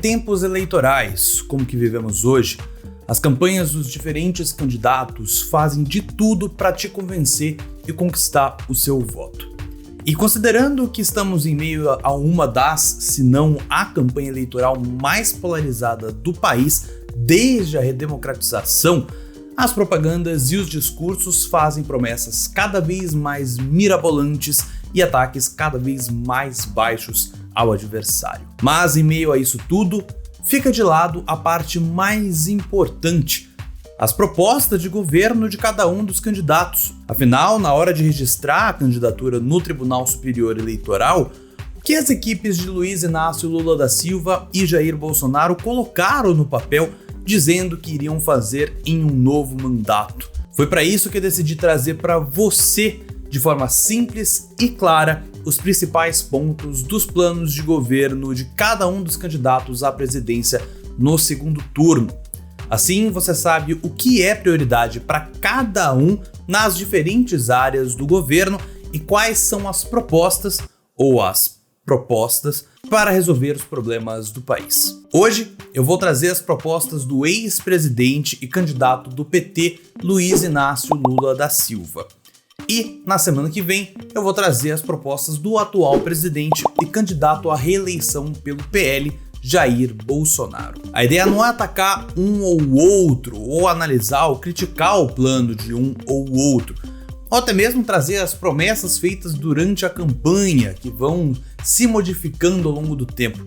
tempos eleitorais, como que vivemos hoje, as campanhas dos diferentes candidatos fazem de tudo para te convencer e conquistar o seu voto. E considerando que estamos em meio a uma das, se não a campanha eleitoral mais polarizada do país desde a redemocratização, as propagandas e os discursos fazem promessas cada vez mais mirabolantes e ataques cada vez mais baixos ao adversário. Mas em meio a isso tudo, fica de lado a parte mais importante: as propostas de governo de cada um dos candidatos. Afinal, na hora de registrar a candidatura no Tribunal Superior Eleitoral, o que as equipes de Luiz Inácio Lula da Silva e Jair Bolsonaro colocaram no papel dizendo que iriam fazer em um novo mandato? Foi para isso que eu decidi trazer para você, de forma simples e clara, os principais pontos dos planos de governo de cada um dos candidatos à presidência no segundo turno. Assim, você sabe o que é prioridade para cada um nas diferentes áreas do governo e quais são as propostas para resolver os problemas do país. Hoje, eu vou trazer as propostas do ex-presidente e candidato do PT, Luiz Inácio Lula da Silva. E, na semana que vem, eu vou trazer as propostas do atual presidente e candidato à reeleição pelo PL, Jair Bolsonaro. A ideia não é atacar um ou outro, ou analisar ou criticar o plano de um ou outro, ou até mesmo trazer as promessas feitas durante a campanha, que vão se modificando ao longo do tempo.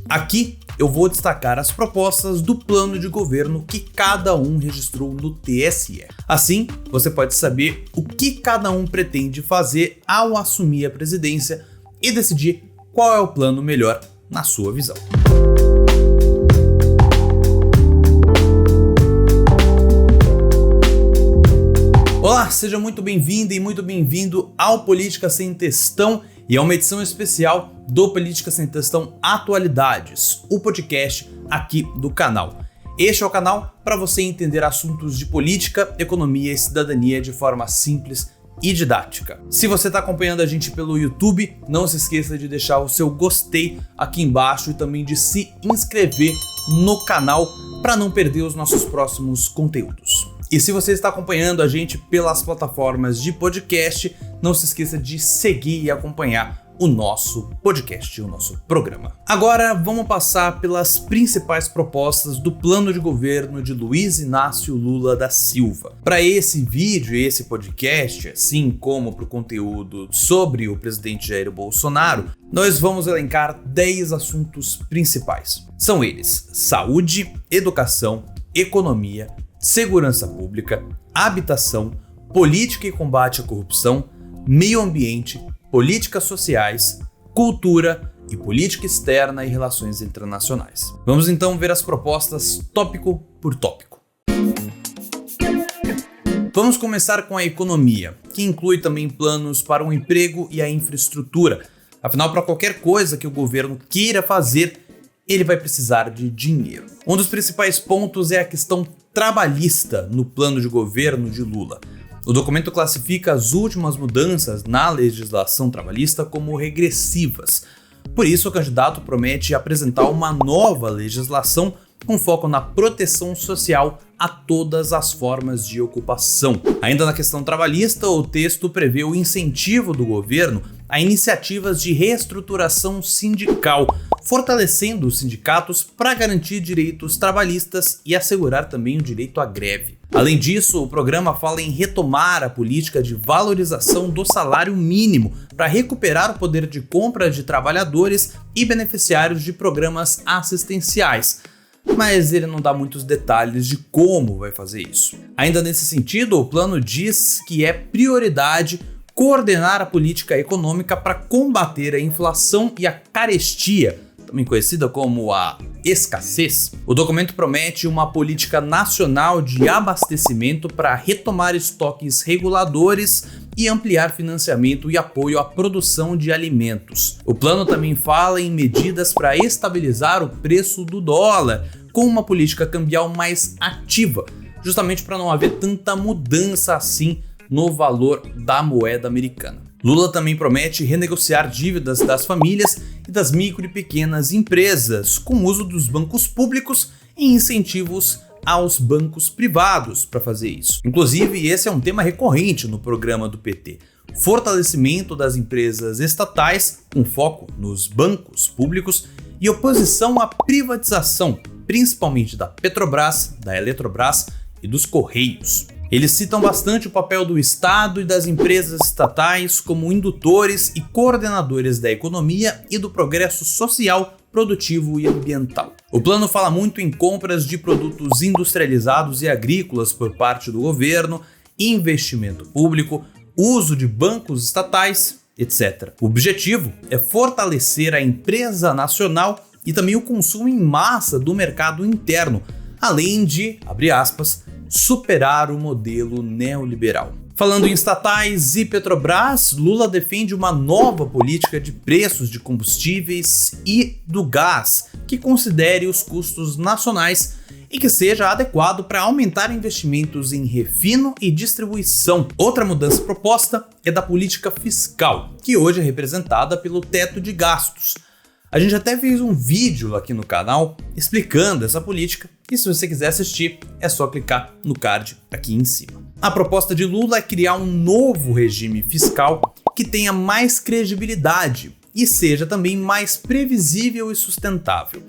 Aqui eu vou destacar as propostas do plano de governo que cada um registrou no TSE. Assim, você pode saber o que cada um pretende fazer ao assumir a presidência e decidir qual é o plano melhor na sua visão. Olá, seja muito bem-vinda e muito bem-vindo ao Política Sem Textão, e é uma edição especial do Política Sem Textão Atualidades, o podcast aqui do canal. Este é o canal para você entender assuntos de política, economia e cidadania de forma simples e didática. Se você está acompanhando a gente pelo YouTube, não se esqueça de deixar o seu gostei aqui embaixo e também de se inscrever no canal para não perder os nossos próximos conteúdos. E se você está acompanhando a gente pelas plataformas de podcast, não se esqueça de seguir e acompanhar o nosso podcast, o nosso programa. Agora vamos passar pelas principais propostas do plano de governo de Luiz Inácio Lula da Silva. Para esse vídeo e esse podcast, assim como para o conteúdo sobre o presidente Jair Bolsonaro, nós vamos elencar 10 assuntos principais. São eles: saúde, educação, economia, segurança pública, habitação, política e combate à corrupção, meio ambiente, políticas sociais, cultura e política externa e relações internacionais. Vamos então ver as propostas tópico por tópico. Vamos começar com a economia, que inclui também planos para o emprego e a infraestrutura. Afinal, para qualquer coisa que o governo queira fazer, ele vai precisar de dinheiro. Um dos principais pontos é a questão trabalhista no plano de governo de Lula. O documento classifica as últimas mudanças na legislação trabalhista como regressivas. Por isso, o candidato promete apresentar uma nova legislação com foco na proteção social a todas as formas de ocupação. Ainda na questão trabalhista, o texto prevê o incentivo do governo a iniciativas de reestruturação sindical, fortalecendo os sindicatos para garantir direitos trabalhistas e assegurar também o direito à greve. Além disso, o programa fala em retomar a política de valorização do salário mínimo para recuperar o poder de compra de trabalhadores e beneficiários de programas assistenciais. Mas ele não dá muitos detalhes de como vai fazer isso. Ainda nesse sentido, o plano diz que é prioridade coordenar a política econômica para combater a inflação e a carestia, também conhecida como a escassez. O documento promete uma política nacional de abastecimento para retomar estoques reguladores e ampliar financiamento e apoio à produção de alimentos. O plano também fala em medidas para estabilizar o preço do dólar, com uma política cambial mais ativa, justamente para não haver tanta mudança assim no valor da moeda americana. Lula também promete renegociar dívidas das famílias e das micro e pequenas empresas, com o uso dos bancos públicos e incentivos aos bancos privados para fazer isso. Inclusive, esse é um tema recorrente no programa do PT. Fortalecimento das empresas estatais, com foco nos bancos públicos, e oposição à privatização, principalmente da Petrobras, da Eletrobras e dos Correios. Eles citam bastante o papel do Estado e das empresas estatais como indutores e coordenadores da economia e do progresso social, produtivo e ambiental. O plano fala muito em compras de produtos industrializados e agrícolas por parte do governo, investimento público, uso de bancos estatais, etc. O objetivo é fortalecer a empresa nacional e também o consumo em massa do mercado interno, além de, abre aspas, superar o modelo neoliberal. Falando em estatais e Petrobras, Lula defende uma nova política de preços de combustíveis e do gás, que considere os custos nacionais e que seja adequado para aumentar investimentos em refino e distribuição. Outra mudança proposta é da política fiscal, que hoje é representada pelo teto de gastos. A gente até fez um vídeo aqui no canal explicando essa política e se você quiser assistir é só clicar no card aqui em cima. A proposta de Lula é criar um novo regime fiscal que tenha mais credibilidade e seja também mais previsível e sustentável.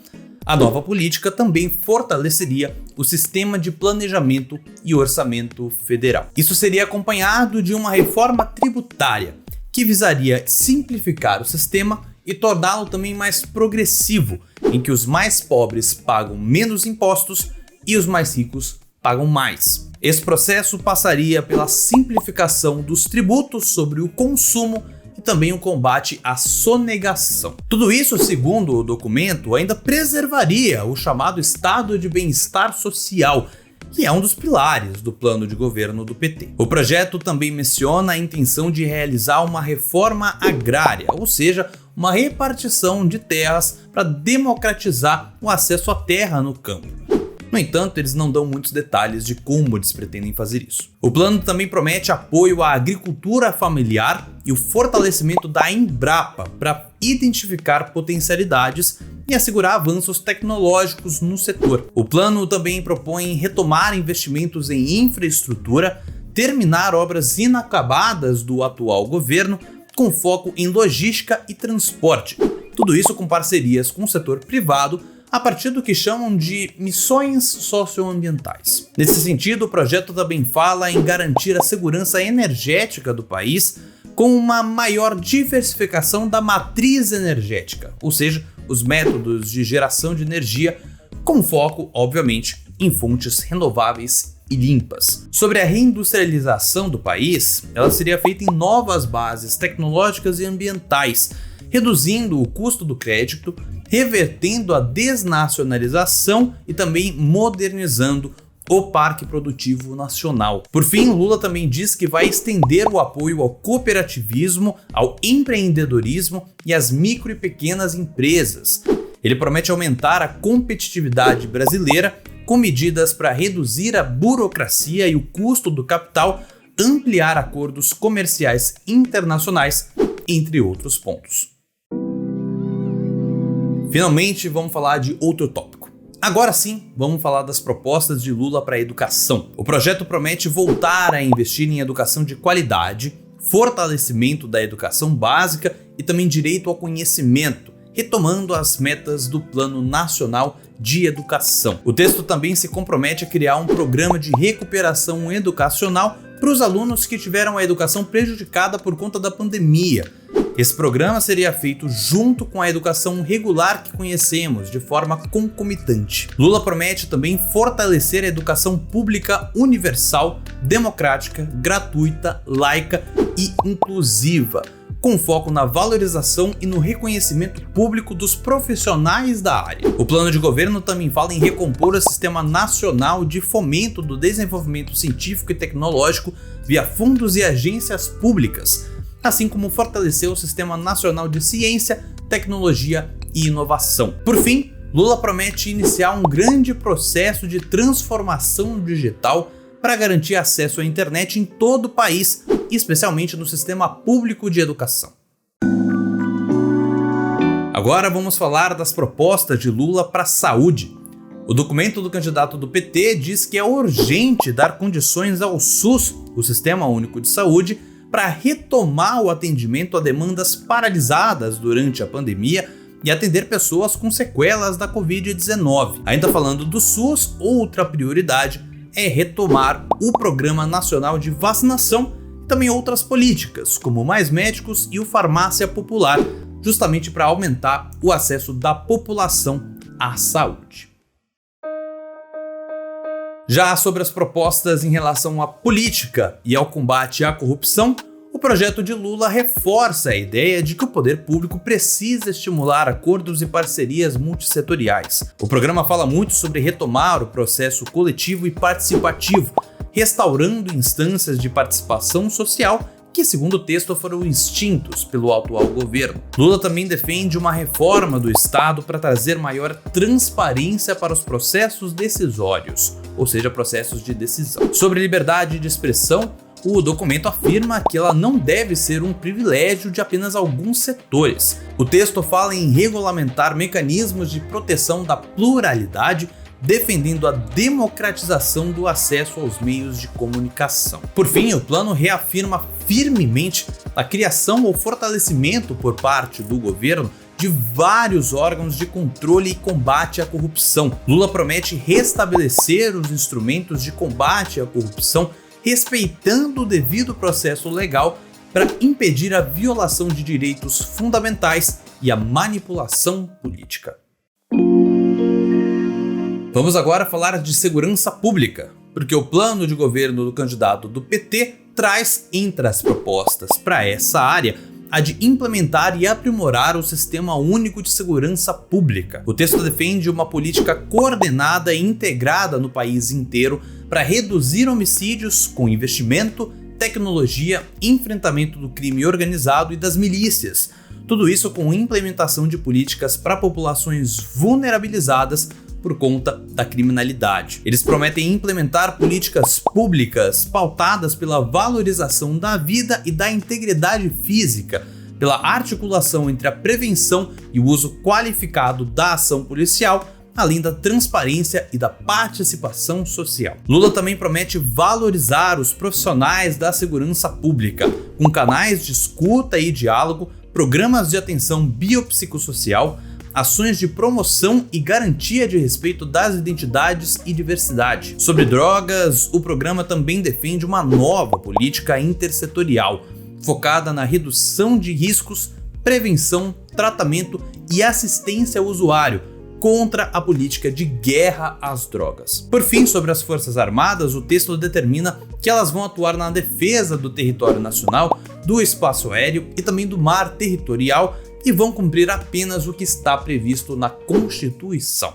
A nova política também fortaleceria o sistema de planejamento e orçamento federal. Isso seria acompanhado de uma reforma tributária que visaria simplificar o sistema e torná-lo também mais progressivo, em que os mais pobres pagam menos impostos e os mais ricos pagam mais. Esse processo passaria pela simplificação dos tributos sobre o consumo e também o combate à sonegação. Tudo isso, segundo o documento, ainda preservaria o chamado estado de bem-estar social, que é um dos pilares do plano de governo do PT. O projeto também menciona a intenção de realizar uma reforma agrária, ou seja, uma repartição de terras para democratizar o acesso à terra no campo. No entanto, eles não dão muitos detalhes de como eles pretendem fazer isso. O plano também promete apoio à agricultura familiar e o fortalecimento da Embrapa para identificar potencialidades e assegurar avanços tecnológicos no setor. O plano também propõe retomar investimentos em infraestrutura, terminar obras inacabadas do atual governo, com foco em logística e transporte. Tudo isso com parcerias com o setor privado, a partir do que chamam de missões socioambientais. Nesse sentido, o projeto também fala em garantir a segurança energética do país com uma maior diversificação da matriz energética, ou seja, os métodos de geração de energia, com foco, obviamente, em fontes renováveis e limpas. Sobre a reindustrialização do país, ela seria feita em novas bases tecnológicas e ambientais, reduzindo o custo do crédito, revertendo a desnacionalização e também modernizando o parque produtivo nacional. Por fim, Lula também diz que vai estender o apoio ao cooperativismo, ao empreendedorismo e às micro e pequenas empresas. Ele promete aumentar a competitividade brasileira com medidas para reduzir a burocracia e o custo do capital, ampliar acordos comerciais internacionais, entre outros pontos. Finalmente, vamos falar de outro tópico. Agora sim, vamos falar das propostas de Lula para a educação. O projeto promete voltar a investir em educação de qualidade, fortalecimento da educação básica e também direito ao conhecimento, retomando as metas do Plano Nacional de Educação. O texto também se compromete a criar um programa de recuperação educacional para os alunos que tiveram a educação prejudicada por conta da pandemia. Esse programa seria feito junto com a educação regular que conhecemos, de forma concomitante. Lula promete também fortalecer a educação pública universal, democrática, gratuita, laica e inclusiva, com foco na valorização e no reconhecimento público dos profissionais da área. O plano de governo também fala em recompor o Sistema Nacional de Fomento do Desenvolvimento Científico e Tecnológico via fundos e agências públicas, assim como fortalecer o Sistema Nacional de Ciência, Tecnologia e Inovação. Por fim, Lula promete iniciar um grande processo de transformação digital para garantir acesso à internet em todo o país, especialmente no sistema público de educação. Agora vamos falar das propostas de Lula para a saúde. O documento do candidato do PT diz que é urgente dar condições ao SUS, o Sistema Único de Saúde, para retomar o atendimento a demandas paralisadas durante a pandemia e atender pessoas com sequelas da Covid-19. Ainda falando do SUS, outra prioridade é retomar o Programa Nacional de Vacinação e também outras políticas, como Mais Médicos e o Farmácia Popular, justamente para aumentar o acesso da população à saúde. Já sobre as propostas em relação à política e ao combate à corrupção, o projeto de Lula reforça a ideia de que o poder público precisa estimular acordos e parcerias multissetoriais. O programa fala muito sobre retomar o processo coletivo e participativo, restaurando instâncias de participação social que, segundo o texto, foram extintos pelo atual governo. Lula também defende uma reforma do Estado para trazer maior transparência para os processos decisórios, ou seja, processos de decisão. Sobre liberdade de expressão, o documento afirma que ela não deve ser um privilégio de apenas alguns setores. O texto fala em regulamentar mecanismos de proteção da pluralidade, defendendo a democratização do acesso aos meios de comunicação. Por fim, o plano reafirma firmemente a criação ou fortalecimento por parte do governo de vários órgãos de controle e combate à corrupção. Lula promete restabelecer os instrumentos de combate à corrupção, respeitando o devido processo legal para impedir a violação de direitos fundamentais e a manipulação política. Vamos agora falar de segurança pública, porque o plano de governo do candidato do PT traz entre as propostas para essa área a de implementar e aprimorar o Sistema Único de Segurança Pública. O texto defende uma política coordenada e integrada no país inteiro para reduzir homicídios com investimento, tecnologia, enfrentamento do crime organizado e das milícias. Tudo isso com implementação de políticas para populações vulnerabilizadas por conta da criminalidade. Eles prometem implementar políticas públicas pautadas pela valorização da vida e da integridade física, pela articulação entre a prevenção e o uso qualificado da ação policial, além da transparência e da participação social. Lula também promete valorizar os profissionais da segurança pública, com canais de escuta e diálogo, programas de atenção biopsicossocial, ações de promoção e garantia de respeito das identidades e diversidade. Sobre drogas, o programa também defende uma nova política intersetorial, focada na redução de riscos, prevenção, tratamento e assistência ao usuário, contra a política de guerra às drogas. Por fim, sobre as Forças Armadas, o texto determina que elas vão atuar na defesa do território nacional, do espaço aéreo e também do mar territorial, e vão cumprir apenas o que está previsto na Constituição.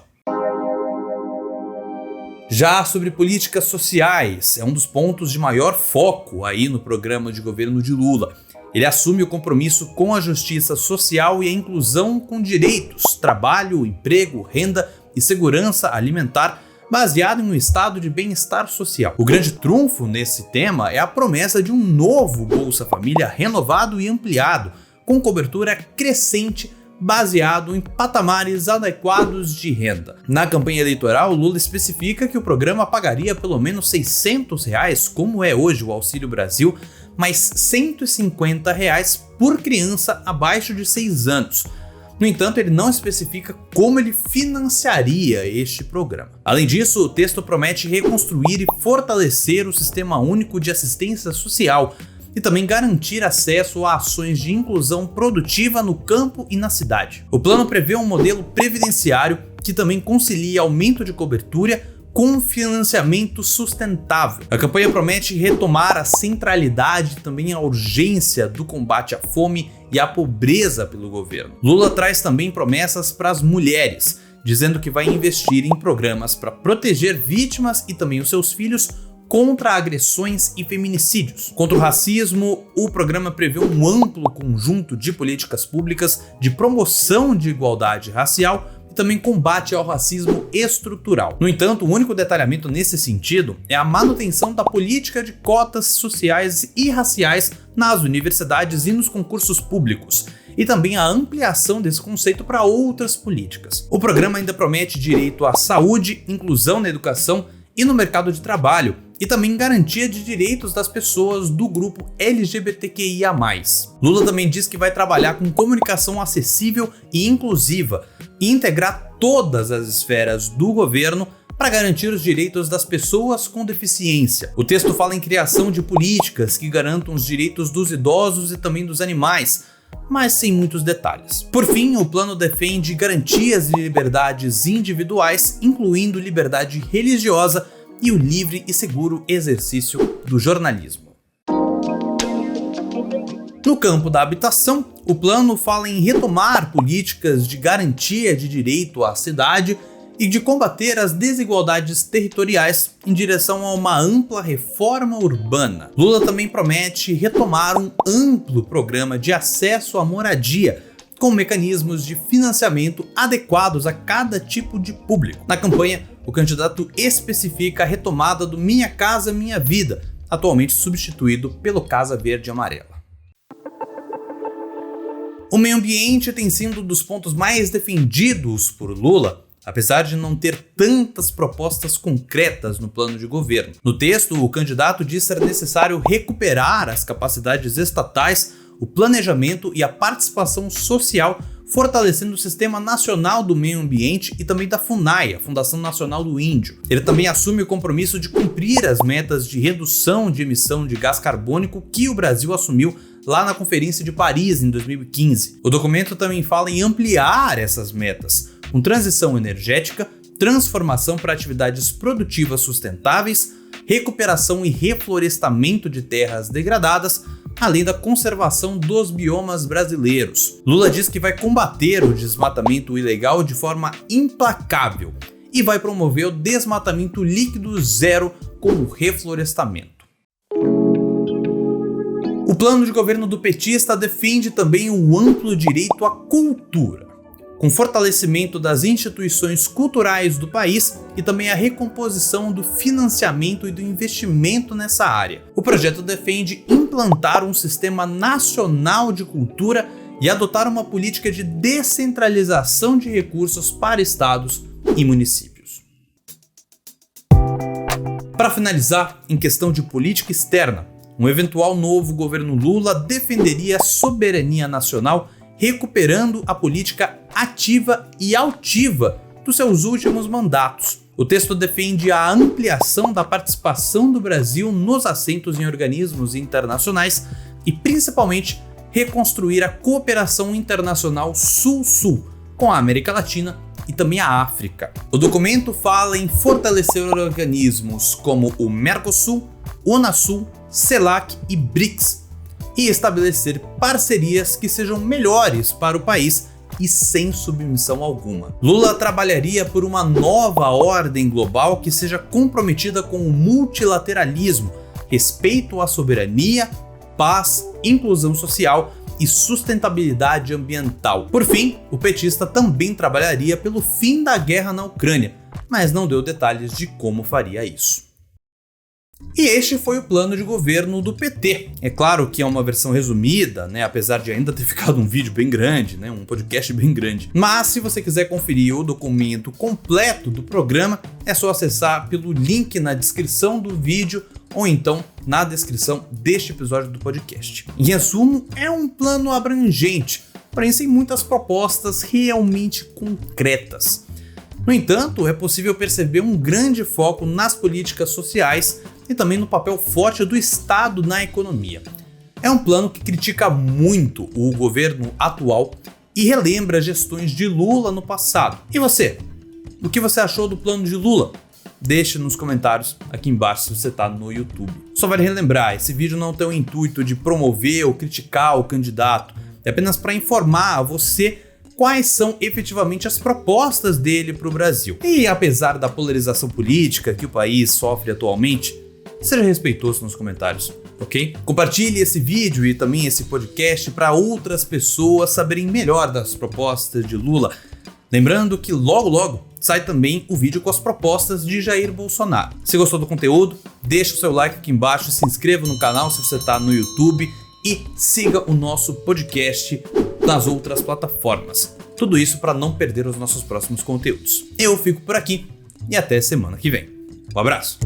Já sobre políticas sociais, é um dos pontos de maior foco aí no programa de governo de Lula. Ele assume o compromisso com a justiça social e a inclusão com direitos, trabalho, emprego, renda e segurança alimentar, baseado em um estado de bem-estar social. O grande trunfo nesse tema é a promessa de um novo Bolsa Família renovado e ampliado, com cobertura crescente, baseado em patamares adequados de renda. Na campanha eleitoral, Lula especifica que o programa pagaria pelo menos R$ 600, como é hoje o Auxílio Brasil, mais R$ 150 por criança abaixo de 6 anos. No entanto, ele não especifica como ele financiaria este programa. Além disso, o texto promete reconstruir e fortalecer o Sistema Único de Assistência Social, e também garantir acesso a ações de inclusão produtiva no campo e na cidade. O plano prevê um modelo previdenciário que também concilia aumento de cobertura com financiamento sustentável. A campanha promete retomar a centralidade e também a urgência do combate à fome e à pobreza pelo governo. Lula traz também promessas para as mulheres, dizendo que vai investir em programas para proteger vítimas e também os seus filhos contra agressões e feminicídios. Contra o racismo, o programa prevê um amplo conjunto de políticas públicas de promoção de igualdade racial e também combate ao racismo estrutural. No entanto, o único detalhamento nesse sentido é a manutenção da política de cotas sociais e raciais nas universidades e nos concursos públicos, e também a ampliação desse conceito para outras políticas. O programa ainda promete direito à saúde, inclusão na educação e no mercado de trabalho, e também garantia de direitos das pessoas do grupo LGBTQIA+. Lula também diz que vai trabalhar com comunicação acessível e inclusiva e integrar todas as esferas do governo para garantir os direitos das pessoas com deficiência. O texto fala em criação de políticas que garantam os direitos dos idosos e também dos animais, mas sem muitos detalhes. Por fim, o plano defende garantias de liberdades individuais, incluindo liberdade religiosa e o livre e seguro exercício do jornalismo. No campo da habitação, o plano fala em retomar políticas de garantia de direito à cidade e de combater as desigualdades territoriais em direção a uma ampla reforma urbana. Lula também promete retomar um amplo programa de acesso à moradia, com mecanismos de financiamento adequados a cada tipo de público. Na campanha, o candidato especifica a retomada do Minha Casa Minha Vida, atualmente substituído pelo Casa Verde e Amarela. O meio ambiente tem sido um dos pontos mais defendidos por Lula, apesar de não ter tantas propostas concretas no plano de governo. No texto, o candidato diz ser necessário recuperar as capacidades estatais, o planejamento e a participação social, fortalecendo o Sistema Nacional do Meio Ambiente e também da FUNAI, a Fundação Nacional do Índio. Ele também assume o compromisso de cumprir as metas de redução de emissão de gás carbônico que o Brasil assumiu lá na Conferência de Paris em 2015. O documento também fala em ampliar essas metas, com transição energética, transformação para atividades produtivas sustentáveis, recuperação e reflorestamento de terras degradadas, além da conservação dos biomas brasileiros. Lula diz que vai combater o desmatamento ilegal de forma implacável e vai promover o desmatamento líquido zero com o reflorestamento. O plano de governo do petista defende também o amplo direito à cultura, com fortalecimento das instituições culturais do país e também a recomposição do financiamento e do investimento nessa área. O projeto defende implantar um sistema nacional de cultura e adotar uma política de descentralização de recursos para estados e municípios. Para finalizar, em questão de política externa, um eventual novo governo Lula defenderia a soberania nacional, recuperando a política ativa e altiva dos seus últimos mandatos. O texto defende a ampliação da participação do Brasil nos assentos em organismos internacionais e, principalmente, reconstruir a cooperação internacional Sul-Sul com a América Latina e também a África. O documento fala em fortalecer organismos como o Mercosul, Unasul, CELAC e BRICS, e estabelecer parcerias que sejam melhores para o país e sem submissão alguma. Lula trabalharia por uma nova ordem global que seja comprometida com o multilateralismo, respeito à soberania, paz, inclusão social e sustentabilidade ambiental. Por fim, o petista também trabalharia pelo fim da guerra na Ucrânia, mas não deu detalhes de como faria isso. E este foi o plano de governo do PT. É claro que é uma versão resumida, apesar de ainda ter ficado um vídeo bem grande, um podcast bem grande. Mas se você quiser conferir o documento completo do programa, é só acessar pelo link na descrição do vídeo ou então na descrição deste episódio do podcast. Em resumo, é um plano abrangente, porém sem muitas propostas realmente concretas. No entanto, é possível perceber um grande foco nas políticas sociais e também no papel forte do Estado na economia. É um plano que critica muito o governo atual e relembra gestões de Lula no passado. E você? O que você achou do plano de Lula? Deixe nos comentários aqui embaixo se você está no YouTube. Só vale relembrar, esse vídeo não tem o intuito de promover ou criticar o candidato, é apenas para informar a você quais são efetivamente as propostas dele para o Brasil. E apesar da polarização política que o país sofre atualmente, seja respeitoso nos comentários, ok? Compartilhe esse vídeo e também esse podcast para outras pessoas saberem melhor das propostas de Lula. Lembrando que logo sai também o vídeo com as propostas de Jair Bolsonaro. Se gostou do conteúdo, deixa o seu like aqui embaixo, se inscreva no canal se você está no YouTube e siga o nosso podcast nas outras plataformas. Tudo isso para não perder os nossos próximos conteúdos. Eu fico por aqui e até semana que vem. Um abraço!